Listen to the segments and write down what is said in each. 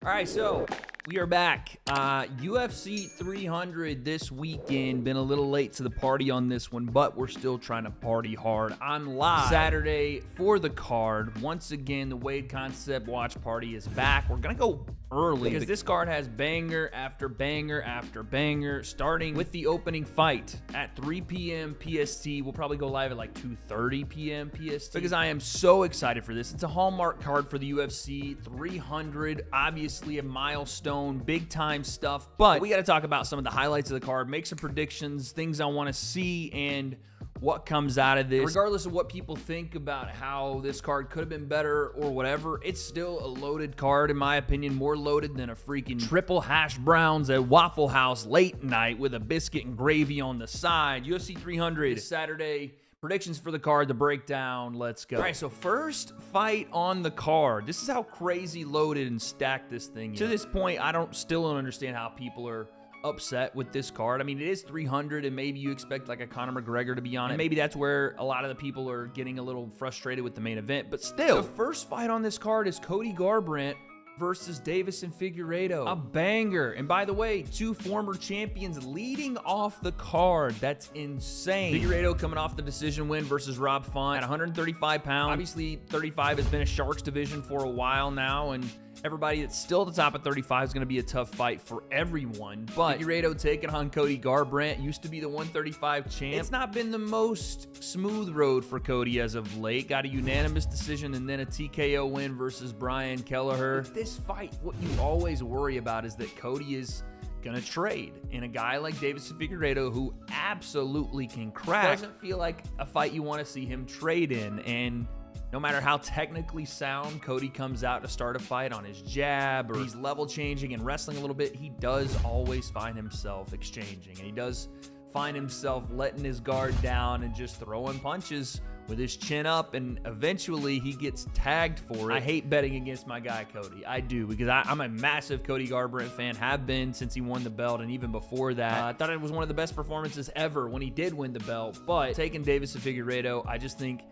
All right, so we are back. UFC 300 this weekend. Been a little late to the party on this one, but we're still trying to party hard. I'm live Saturday for the card. Once again, the W.A.D.E Concept Watch Party is back. We're going to go early because this card has banger after banger after banger, starting with the opening fight at 3 p.m. PST. We'll probably go live at like 2:30 p.m. PST because I am so excited for this. It's a hallmark card for the UFC 300, obviously a milestone, big time stuff, but we got to talk about some of the highlights of the card, make some predictions, things I want to see, and what comes out of this. Regardless of what people think about how this card could have been better or whatever, it's still a loaded card in my opinion, more loaded than a freaking triple hash browns at Waffle House late night with a biscuit and gravy on the side. UFC 300 Saturday. Predictions for the card, the breakdown, let's go. All right, so first fight on the card. This is how crazy loaded and stacked this thing is. To this point, still don't understand how people are upset with this card. I mean, it is 300 and maybe you expect like a Conor McGregor to be on it. And maybe that's where a lot of the people are getting a little frustrated with the main event, but still, the first fight on this card is Cody Garbrandt versus Deiveson Figueiredo. A banger. And by the way, two former champions leading off the card. That's insane. Figueiredo coming off the decision win versus Rob Font at 135 pounds. Obviously, 35 has been a Sharks division for a while now, and everybody that's still at the top of 35 is going to be a tough fight for everyone. But Figueiredo taking on Cody Garbrandt, used to be the 135 champ. It's not been the most smooth road for Cody as of late. Got a unanimous decision and then a TKO win versus Brian Kelleher. With this fight, what you always worry about is that Cody is gonna trade, and a guy like Deiveson Figueiredo, who absolutely can crack, doesn't feel like a fight you want to see him trade in. And no matter how technically sound Cody comes out to start a fight on his jab, or he's level changing and wrestling a little bit, he does always find himself exchanging, and he does find himself letting his guard down and just throwing punches with his chin up, and eventually he gets tagged for it. I hate betting against my guy Cody. I do, because I'm a massive Cody Garbrandt fan, have been since he won the belt, and even before that. I thought it was one of the best performances ever when he did win the belt, but taking Deiveson Figueiredo, I just think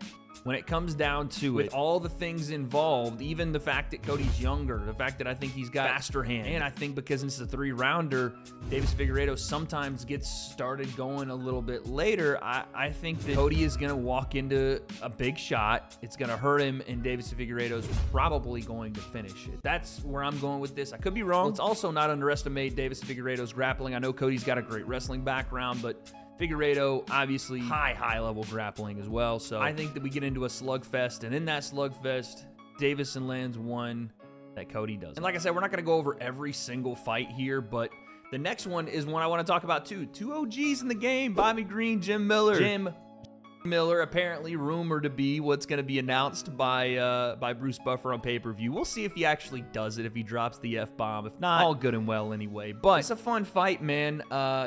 when it comes down to it, with all the things involved, even the fact that Cody's younger, the fact that I think he's got faster hand, and I think because it's a 3-rounder, Deiveson Figueiredo sometimes gets started going a little bit later. I think that Cody is going to walk into a big shot. It's going to hurt him, and Deiveson Figueiredo is probably going to finish it. That's where I'm going with this. I could be wrong. Let's also not underestimate Deiveson Figueiredo's grappling. I know Cody's got a great wrestling background, but Figueiredo, obviously, high level grappling as well. So I think that we get into a slugfest, and in that slugfest, Deiveson lands one that Cody doesn't. And like I said, we're not going to go over every single fight here, but the next one is one I want to talk about too. Two OGs in the game, Bobby Green, Jim Miller. Jim Miller, apparently rumored to be what's going to be announced by Bruce Buffer on pay-per-view. We'll see if he actually does it, if he drops the F-bomb. If not, all good and well anyway. But it's a fun fight, man.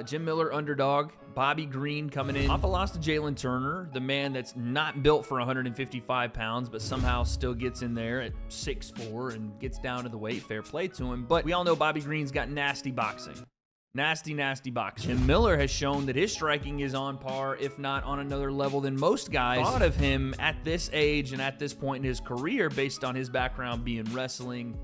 Jim Miller, underdog. Bobby Green coming in off a loss to Jaylen Turner, the man that's not built for 155 pounds, but somehow still gets in there at 6'4" and gets down to the weight. Fair play to him. But we all know Bobby Green's got nasty boxing. Nasty boxing. Jim Miller has shown that his striking is on par, if not on another level than most guys thought of him at this age and at this point in his career based on his background being wrestling.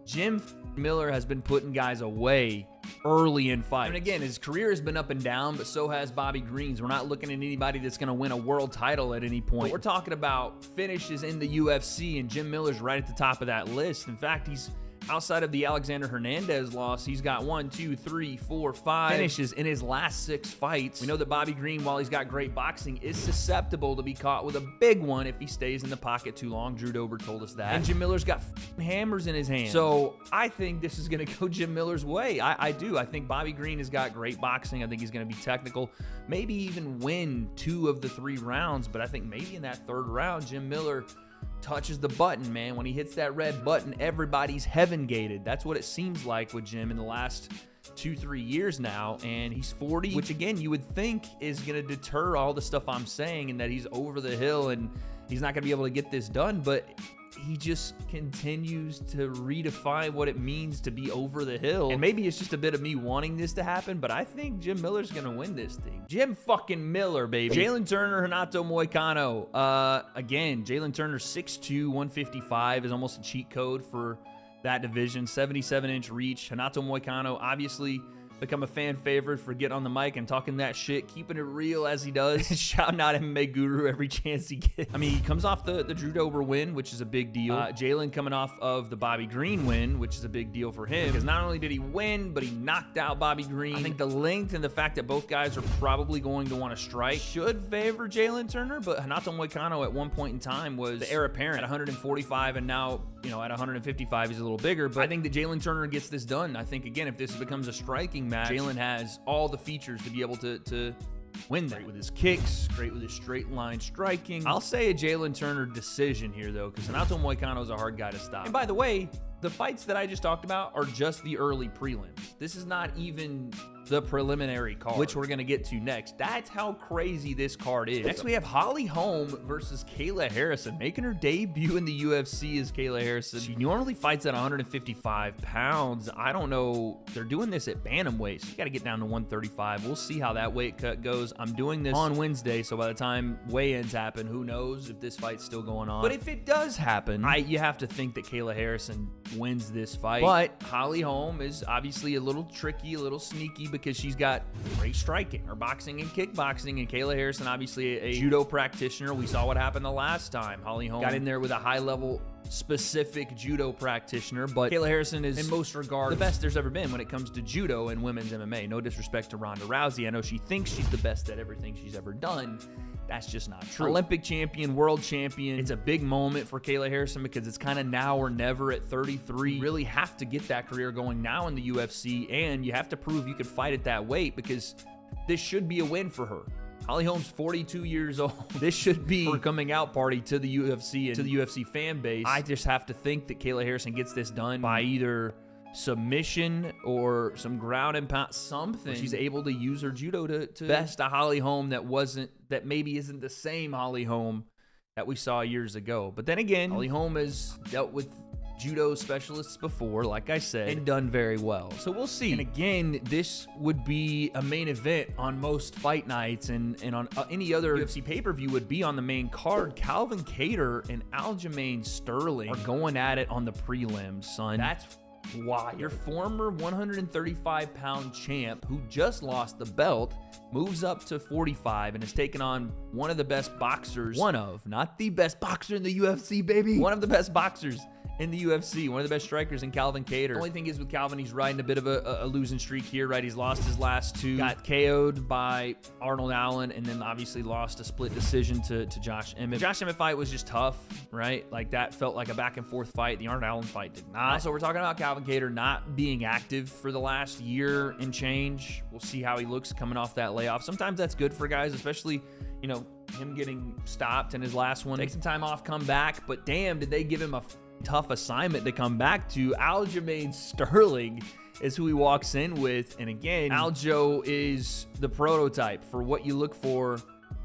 Jim Miller has been putting guys away early in fights. And again, his career has been up and down, but so has Bobby Green's. We're not looking at anybody that's going to win a world title at any point. But we're talking about finishes in the UFC, and Jim Miller's right at the top of that list. In fact, he's outside of the Alexander Hernandez loss, he's got 1, 2, 3, 4, 5 finishes in his last 6 fights. We know that Bobby Green, while he's got great boxing, is susceptible to be caught with a big one if he stays in the pocket too long. Drew Dober told us that. And Jim Miller's got hammers in his hand. So I think this is going to go Jim Miller's way. I do. I think Bobby Green has got great boxing. I think he's going to be technical, maybe even win 2 of the 3 rounds. But I think maybe in that 3rd round, Jim Miller touches the button, man. When he hits that red button, everybody's heaven gated. That's what it seems like with Jim in the last 2-3 years now, and he's 40, which again you would think is going to deter all the stuff I'm saying and that he's over the hill and he's not going to be able to get this done, but he just continues to redefine what it means to be over the hill. And maybe it's just a bit of me wanting this to happen, but I think Jim Miller's gonna win this thing. Jim fucking Miller, baby. Jaylen Turner, Renato Moicano. Again, Jaylen Turner 6'2", 155 is almost a cheat code for that division. 77-inch reach. Renato Moicano obviously become a fan favorite for getting on the mic and talking that shit, keeping it real as he does, shouting out MMA Guru every chance he gets. I mean, he comes off the Drew Dober win, which is a big deal. Jaylen coming off of the Bobby Green win, which is a big deal for him, because not only did he win, but he knocked out Bobby Green. I think the length and the fact that both guys are probably going to want to strike should favor Jaylen Turner, but Renato Moicano at one point in time was the heir apparent at 145, and now, you know, at 155, he's a little bigger. But I think that Jaylen Turner gets this done. I think, again, if this becomes a striking match, Jaylen has all the features to be able to win that. Great with his kicks, great with his straight line striking. I'll say a Jaylen Turner decision here, though, because Renato Moicano is a hard guy to stop. And by the way, the fights that I just talked about are just the early prelims. This is not even the preliminary card, which we're going to get to next. That's how crazy this card is. Next, we have Holm versus Kayla Harrison. Making her debut in the UFC is Kayla Harrison. She normally fights at 155 pounds. I don't know. They're doing this at bantamweight, so you got to get down to 135. We'll see how that weight cut goes. I'm doing this on Wednesday, so by the time weigh-ins happen, who knows if this fight's still going on. But if it does happen, you have to think that Kayla Harrison wins this fight. But Holm is obviously a little tricky, a little sneaky, because she's got great striking, or boxing and kickboxing, and Kayla Harrison, obviously a judo practitioner. We saw what happened the last time. Holm got in there with a high-level specific judo practitioner, but Kayla Harrison is, in most regards, the best there's ever been when it comes to judo and women's MMA. No disrespect to Ronda Rousey. I know she thinks she's the best at everything she's ever done. That's just not true. Olympic champion, world champion. It's a big moment for Kayla Harrison because it's kind of now or never at 33. You really have to get that career going now in the UFC, and you have to prove you can fight at that weight, because this should be a win for her. Holm's 42 years old. This should be her coming out party to the UFC and to the UFC fan base. I just have to think that Kayla Harrison gets this done by either submission or some ground and pound, something. She's able to use her judo to best a Holm that maybe isn't the same Holm that we saw years ago. But then again, Holm has dealt with judo specialists before, like I said, and done very well. So we'll see. And again, this would be a main event on most fight nights, and on any other UFC pay-per-view would be on the main card. Calvin Kattar and Aljamain Sterling are going at it on the prelims, son. That's why your former 135-pound champ, who just lost the belt, moves up to 45 and has taken on one of the best boxers. Not the best boxer in the UFC, baby. One of the best boxers in the UFC, one of the best strikers in Calvin Kattar. The only thing is with Calvin, he's riding a bit of a losing streak here, right? He's lost his last two, got KO'd by Arnold Allen, and then obviously lost a split decision to Josh Emmett. The Josh Emmett fight was just tough, right? Like, that felt like a back and forth fight. The Arnold Allen fight did not. Also, we're talking about Calvin Kattar not being active for the last year and change. We'll see how he looks coming off that layoff. Sometimes that's good for guys, especially, you know, him getting stopped in his last one. Take some time off, come back, but damn, did they give him a tough assignment to come back to. Aljamain Sterling is who he walks in with, and again, Aljo is the prototype for what you look for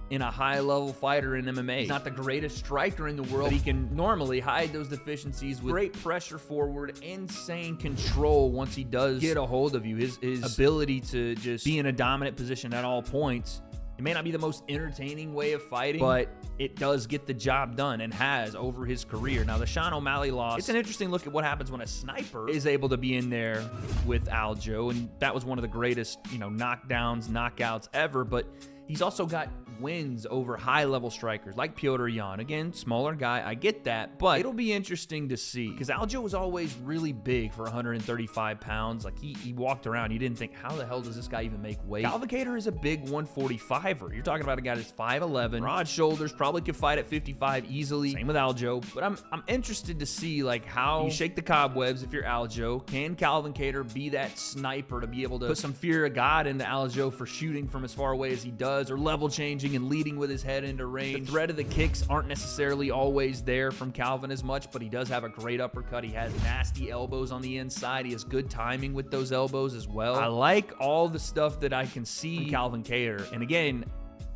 in a high-level fighter in MMA. He's not the greatest striker in the world, but he can normally hide those deficiencies with great pressure forward, insane control once he does get a hold of you. His ability to just be in a dominant position at all points. It may not be the most entertaining way of fighting, but it does get the job done, and has over his career. Now, the Sean O'Malley loss, it's an interesting look at what happens when a sniper is able to be in there with Aljo, and that was one of the greatest, you know, knockdowns, knockouts ever, but he's also got wins over high-level strikers like Petr Yan. Again, smaller guy, I get that, but it'll be interesting to see, because Aljo was always really big for 135 pounds. Like, he walked around, you didn't think, how the hell does this guy even make weight? Calvin Kattar is a big 145er. You're talking about a guy that's 5'11", broad shoulders, probably could fight at 55 easily. Same with Aljo, but I'm interested to see, like, how you shake the cobwebs if you're Aljo. Can Calvin Kattar be that sniper to be able to put some fear of God into Aljo for shooting from as far away as he does, or level changing and leading with his head into range? The threat of the kicks aren't necessarily always there from Calvin as much, but he does have a great uppercut. He has nasty elbows on the inside. He has good timing with those elbows as well. I like all the stuff that I can see from Calvin Kattar. And again,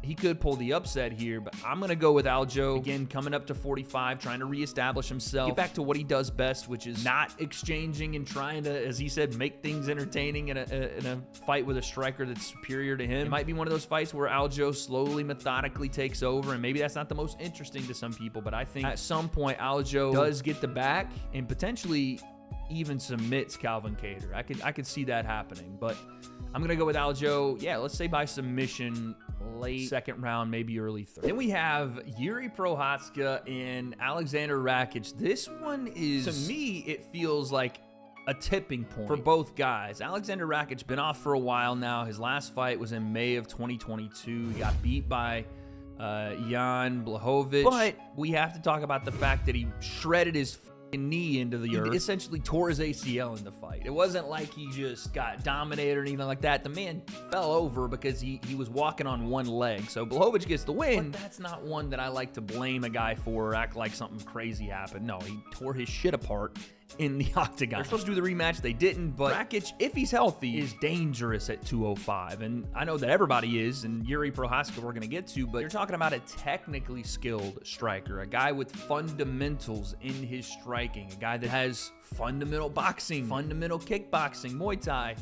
he could pull the upset here, but I'm going to go with Aljo. Again, coming up to 45, trying to reestablish himself, get back to what he does best, which is not exchanging and trying to, as he said, make things entertaining in a fight with a striker that's superior to him. It might be one of those fights where Aljo slowly, methodically takes over, and maybe that's not the most interesting to some people, but I think at some point Aljo does get the back and potentially even submits Calvin Kattar. I could see that happening, but I'm going to go with Aljo. Yeah, let's say by submission, late second round, maybe early third. Then we have Yuri Prohaska and Alexander Rakic. This one is, to me, it feels like a tipping point for both guys. Alexander Rakic been off for a while now. His last fight was in May of 2022. He got beat by Jan Blachowicz. But we have to talk about the fact that he shredded his knee into the earth. He essentially tore his ACL in the fight. It wasn't like he just got dominated or anything like that. The man fell over because he was walking on one leg. So Blachowicz gets the win. But that's not one that I like to blame a guy for or act like something crazy happened. No, he tore his shit apart in the octagon. They're supposed to do the rematch. They didn't, but Rakic, if he's healthy, is dangerous at 205. And I know that everybody is, and Yuri Prohaska we're going to get to, but you're talking about a technically skilled striker, a guy with fundamentals in his striking, a guy that has fundamental boxing, fundamental kickboxing, Muay Thai.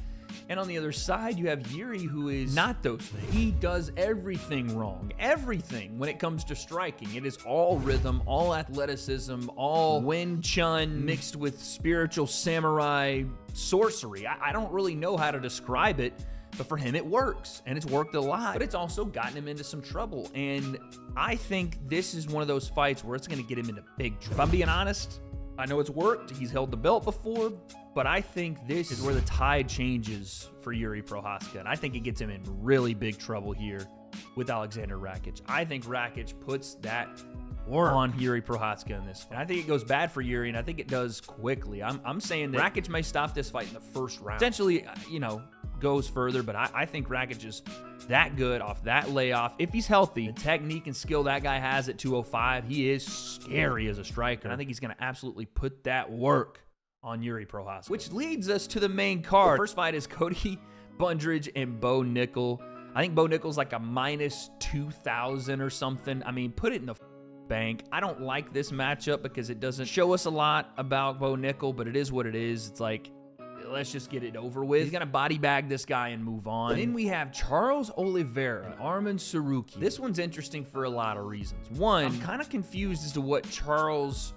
And on the other side, you have Yuri, who is not those things. He does everything wrong. Everything when it comes to striking. It is all rhythm, all athleticism, all Wing Chun mixed with spiritual samurai sorcery. I don't really know how to describe it, but for him, it works. And it's worked a lot. But it's also gotten him into some trouble. And I think this is one of those fights where it's going to get him into big trouble. If I'm being honest, I know it's worked. He's held the belt before. But I think this is where the tide changes for Yuri Prohaska. And I think it gets him in really big trouble here with Alexander Rakic. I think Rakic puts that work on Yuri Prohaska in this fight. And I think it goes bad for Yuri, and I think it does quickly. I'm saying that Rakic may stop this fight in the first round. Essentially, you know, goes further, but I think Rakic is that good off that layoff. If he's healthy, the technique and skill that guy has at 205, he is scary as a striker. And I think he's going to absolutely put that work on Yuri Prohaska. Which leads us to the main card. The first fight is Cody Bundridge and Bo Nickel. I think Bo Nickel's like a minus 2,000 or something. I mean, put it in the bank. I don't like this matchup because it doesn't show us a lot about Bo Nickel, but it is what it is. It's like, let's just get it over with. He's going to body bag this guy and move on. Then we have Charles Oliveira and Armen Tsarukyan. This one's interesting for a lot of reasons. One, I'm kind of confused as to what Charles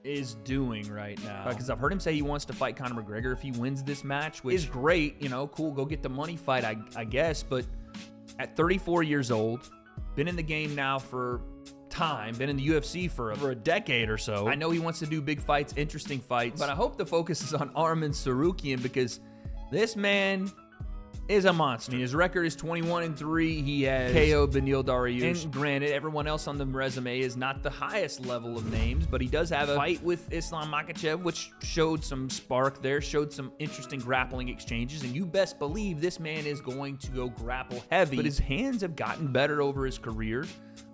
is doing right now, because I've heard him say he wants to fight Conor McGregor if he wins this match, which is great, you know, cool, go get the money fight, I guess. But at 34 years old, been in the game now for time, been in the UFC for a decade or so. I know he wants to do big fights, interesting fights, but I hope the focus is on Armen Tsarukyan, because this man is a monster. I mean, his record is 21-3. He has KO'd Beneil Dariush. And granted, everyone else on the resume is not the highest level of names, but he does have a fight with Islam Makhachev, which showed some spark there, showed some interesting grappling exchanges, and you best believe this man is going to go grapple heavy. But his hands have gotten better over his career.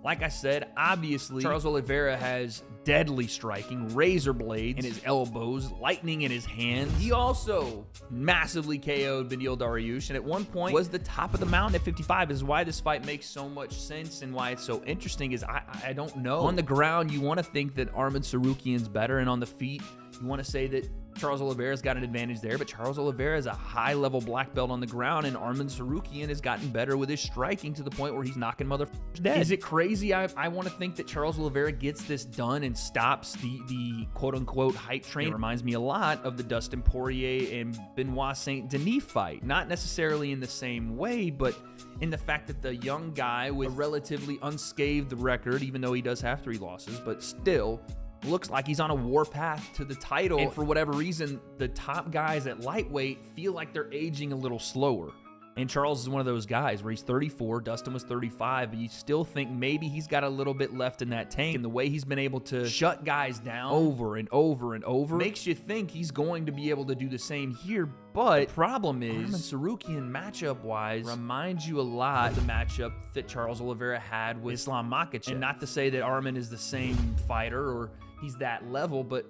Like I said, obviously, Charles Oliveira has deadly striking, razor blades in his elbows, lightning in his hands. He also massively KO'd Beneil Dariush, and at one point was the top of the mountain at 55. This is why this fight makes so much sense and why it's so interesting is I don't know. On the ground, you want to think that Armen Tsarukyan's better, and on the feet, you want to say that Charles Oliveira's got an advantage there, but Charles Oliveira is a high-level black belt on the ground, and Armen Tsarukyan has gotten better with his striking to the point where he's knocking motherfuckers dead. Is it crazy? I want to think that Charles Oliveira gets this done and stops the quote-unquote hype train. It reminds me a lot of the Dustin Poirier and Benoit Saint Denis fight. Not necessarily in the same way, but in the fact that the young guy with a relatively unscathed record, even though he does have 3 losses, but still looks like he's on a warpath to the title. And for whatever reason, the top guys at lightweight feel like they're aging a little slower. And Charles is one of those guys where he's 34, Dustin was 35, but you still think maybe he's got a little bit left in that tank. And the way he's been able to shut guys down over and over and over makes you think he's going to be able to do the same here. But the problem is, Armen Tsarukyan matchup-wise reminds you a lot of the matchup that Charles Oliveira had with Islam Makhachev. And not to say that Armen is the same fighter or he's that level, but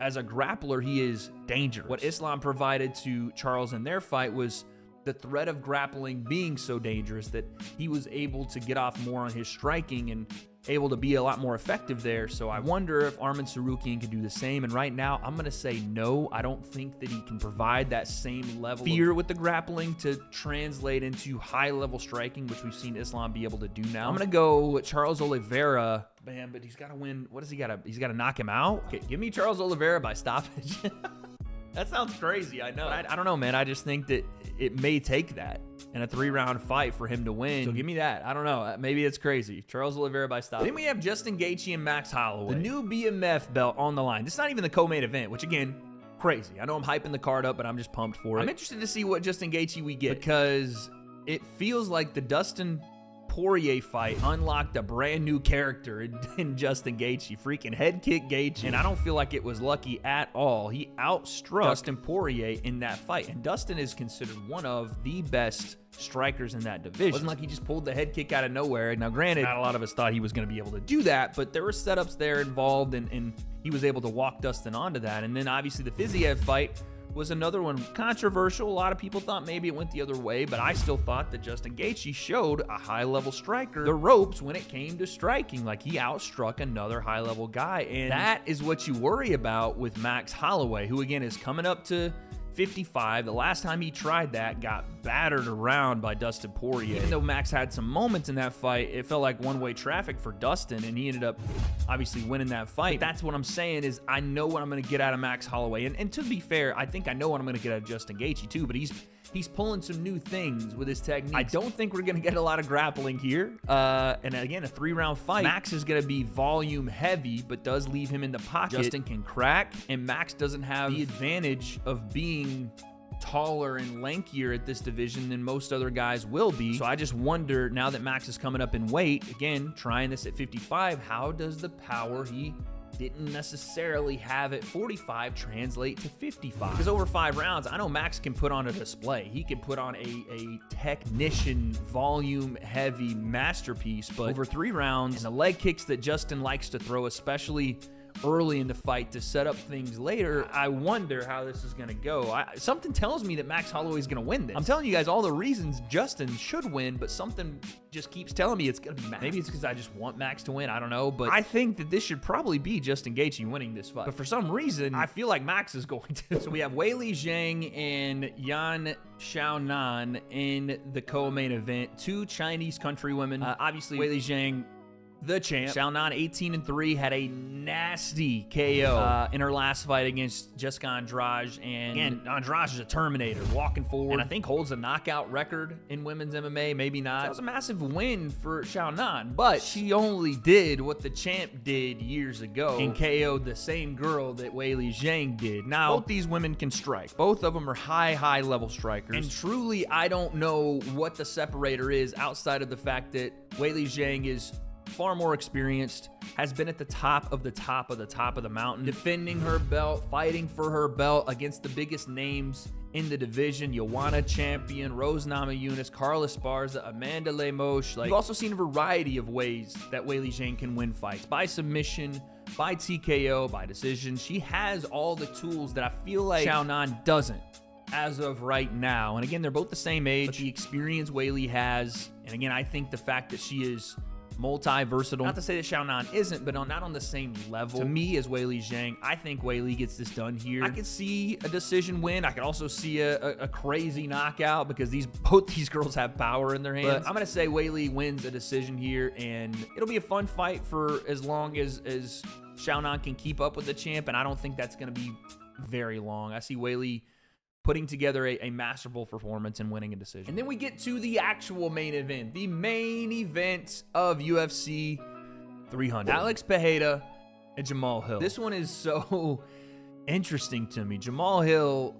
as a grappler, he is dangerous. What Islam provided to Charles in their fight was the threat of grappling being so dangerous that he was able to get off more on his striking and able to be a lot more effective there. So I wonder if Armen Tsarukyan can do the same. And right now, I'm going to say no. I don't think that he can provide that same level of fear with the grappling to translate into high-level striking, which we've seen Islam be able to do now. I'm going to go with Charles Oliveira. Man, but he's got to win. What does he got to? He's got to knock him out? Okay, give me Charles Oliveira by stoppage. That sounds crazy, I know. I don't know, man. I just think that it may take that in a 3-round fight for him to win. So give me that. I don't know. Maybe it's crazy. Charles Oliveira by stop. Then we have Justin Gaethje and Max Holloway. The new BMF belt on the line. This is not even the co-main event, which again, crazy. I know I'm hyping the card up, but I'm just pumped for it. I'm interested to see what Justin Gaethje we get because it feels like the Dustin Poirier fight unlocked a brand new character in Justin Gaethje. Freaking head kick Gaethje, and I don't feel like it was lucky at all. He outstruck Dustin Poirier in that fight, and Dustin is considered one of the best strikers in that division. It wasn't like he just pulled the head kick out of nowhere. Now, granted, not a lot of us thought he was going to be able to do that, but there were setups there involved, and he was able to walk Dustin onto that. And then, obviously, the Fiziev fight was another one controversial. A lot of people thought maybe it went the other way, but I still thought that Justin Gaethje showed a high-level striker the ropes when it came to striking. Like, he outstruck another high-level guy, and that is what you worry about with Max Holloway, who, again, is coming up to 55. The last time he tried that, got battered around by Dustin Poirier. Even though Max had some moments in that fight, it felt like one-way traffic for Dustin, and he ended up obviously winning that fight. But that's what I'm saying is I know what I'm going to get out of Max Holloway. And to be fair, I think I know what I'm going to get out of Justin Gaethje too, but he's pulling some new things with his technique. I don't think we're going to get a lot of grappling here. And again, a 3-round fight. Max is going to be volume heavy, but does leave him in the pocket. Justin can crack, and Max doesn't have the advantage of being taller and lankier at this division than most other guys will be. So I just wonder, now that Max is coming up in weight, again, trying this at 55, how does the power he didn't necessarily have at 45 translate to 55? Because over 5 rounds, I know Max can put on a display. He can put on a technician, volume-heavy masterpiece, but over 3 rounds, and the leg kicks that Justin likes to throw, especially early in the fight to set up things later, I wonder how this is going to go. Something tells me that Max Holloway is going to win this. I'm telling you guys all the reasons Justin should win, but something just keeps telling me it's going to be Max. Maybe it's because I just want Max to win. I don't know, but I think that this should probably be Justin Gaethje winning this fight. But for some reason, I feel like Max is going to. So we have Weili Zhang and Yan Xiaoyan in the co-main event. 2 Chinese countrywomen. Obviously, Weili Zhang, the champ. Xiaoyan, 18-3, had a nasty KO in her last fight against Jessica Andrade. And again, Andrade is a Terminator, walking forward, and I think holds a knockout record in women's MMA, maybe not. So that was a massive win for Xiaoyan, but she only did what the champ did years ago and KO'd the same girl that Weili Zhang did. Now, both these women can strike. Both of them are high-level strikers. And truly, I don't know what the separator is outside of the fact that Weili Zhang is far more experienced, has been at the top of the mountain, defending her belt, fighting for her belt against the biggest names in the division. Joanna champion, Rose Namajunas, Carla Esparza, Amanda Lemos. Like, you've also seen a variety of ways that Weili Zhang can win fights. By submission, by TKO, by decision. She has all the tools that I feel like Xiaoyan doesn't as of right now. And again, they're both the same age, but the experience Weili has, and again, I think the fact that she is multi-versatile. Not to say that Xiaoyan isn't, but not on the same level to me as Weili Zhang. I think Weili gets this done here. I could see a decision win. I could also see a crazy knockout because both these girls have power in their hands. But I'm going to say Weili wins a decision here, and it'll be a fun fight for as long as Xiaoyan can keep up with the champ, and I don't think that's going to be very long. I see Weili putting together a masterful performance and winning a decision. And then we get to the actual main event, the main event of UFC 300. Alex Pereira and Jamal Hill. This one is so interesting to me. Jamal Hill,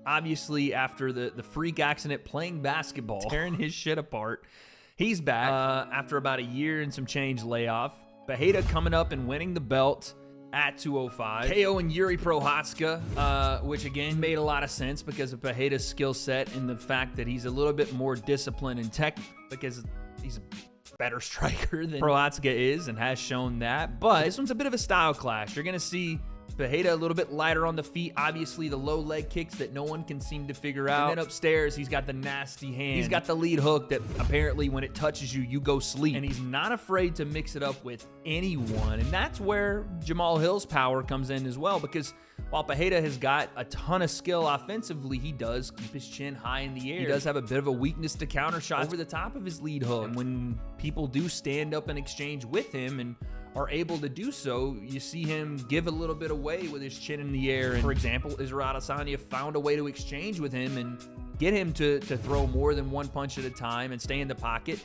obviously after the freak accident playing basketball, tearing his shit apart, he's back after about a year and some change layoff. Pereira coming up and winning the belt at 205. KO and Yuri Prohaska, which again made a lot of sense because of Pereira's skill set and the fact that he's a little bit more disciplined and tech because he's a better striker than Prohaska is and has shown that. But this one's a bit of a style clash. You're going to see Pereira a little bit lighter on the feet. Obviously, the low leg kicks that no one can seem to figure out. And then upstairs, he's got the nasty hand. He's got the lead hook that apparently when it touches you, you go sleep. And he's not afraid to mix it up with anyone. And that's where Jamal Hill's power comes in as well, because while Pereira has got a ton of skill offensively, he does keep his chin high in the air. He does have a bit of a weakness to counter shots over the top of his lead hook. And when people do stand up and exchange with him and are able to do so, you see him give a little bit away with his chin in the air. And for example, Israel Adesanya found a way to exchange with him and get him to throw more than one punch at a time and stay in the pocket.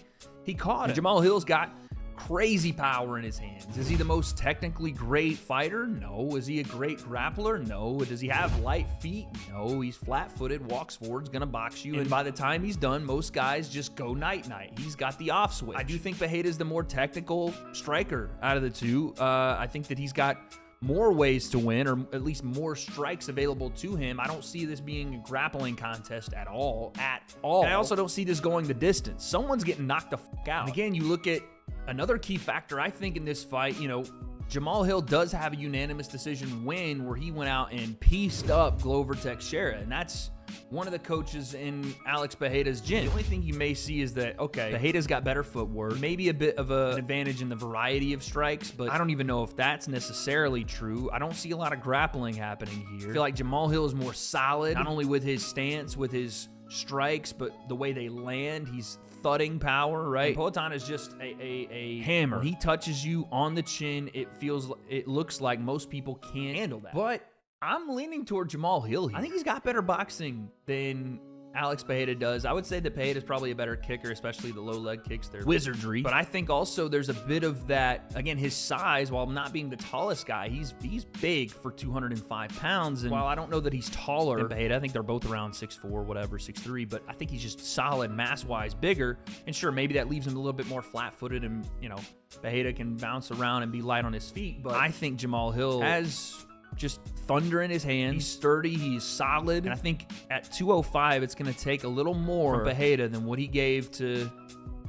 He caught him. Jamal Hill's got crazy power in his hands. Is he the most technically great fighter? No. Is he a great grappler? No. Does he have light feet? No. He's flat-footed, walks forward, is gonna box you, and by the time he's done, most guys just go night-night. He's got the off switch. I do think Pereira's the more technical striker out of the two. I think that he's got more ways to win, or at least more strikes available to him. I don't see this being a grappling contest at all. And I also don't see this going the distance. Someone's getting knocked the fuck out. And again, you look at another key factor, I think, in this fight, you know, Jamal Hill does have a unanimous decision win where he went out and pieced up Glover Teixeira, and that's one of the coaches in Alex Pereira's gym. The only thing you may see is that, okay, Pereira's got better footwork, maybe a bit of an advantage in the variety of strikes, but I don't even know if that's necessarily true. I don't see a lot of grappling happening here. I feel like Jamal Hill is more solid, not only with his stance, with his strikes, but the way they land. He's thudding power, right? Poatan is just a hammer. When he touches you on the chin, it looks like most people can't handle that. But I'm leaning toward Jamal Hill here. I think he's got better boxing than Alex Pereira does. I would say that Pereira is probably a better kicker, especially the low leg kicks. They're wizardry. But I think also there's a bit of that, again, his size, while not being the tallest guy, he's big for 205 pounds. And while I don't know that he's taller than Pereira, I think they're both around 6'4", whatever, 6'3", but I think he's just solid mass-wise bigger. And sure, maybe that leaves him a little bit more flat-footed, and, you know, Pereira can bounce around and be light on his feet. But I think Jamal Hill has just thunder in his hands. He's sturdy, he's solid, and I think at 205 it's going to take a little more from Pereira than what he gave to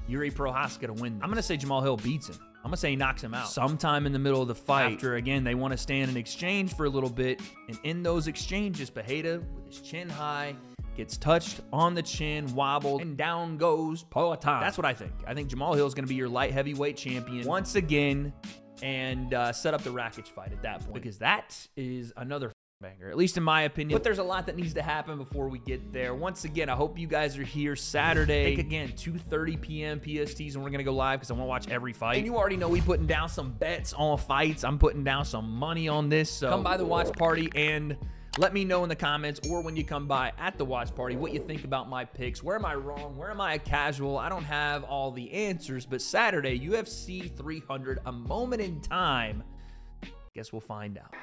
Yuri Prohaska to win this. I'm going to say Jamal Hill beats him. I'm going to say he knocks him out sometime in the middle of the fight, after, again, they want to stand and exchange for a little bit, and in those exchanges, Pereira, with his chin high, gets touched on the chin, wobbled, and down goes Poatan. That's what I think. I think Jamal Hill is going to be your light heavyweight champion once again, and set up the Rakic fight at that point, because that is another banger, at least in my opinion. But there's a lot that needs to happen before we get there. Once again, I hope you guys are here Saturday. I think, again, 2:30 p.m. PSTs, and we're going to go live because I want to watch every fight. And you already know we putting down some bets on fights. I'm putting down some money on this, so come by the watch party and let me know in the comments, or when you come by at the watch party, what you think about my picks. Where am I wrong? Where am I a casual? I don't have all the answers, but Saturday, UFC 300, a moment in time. Guess we'll find out.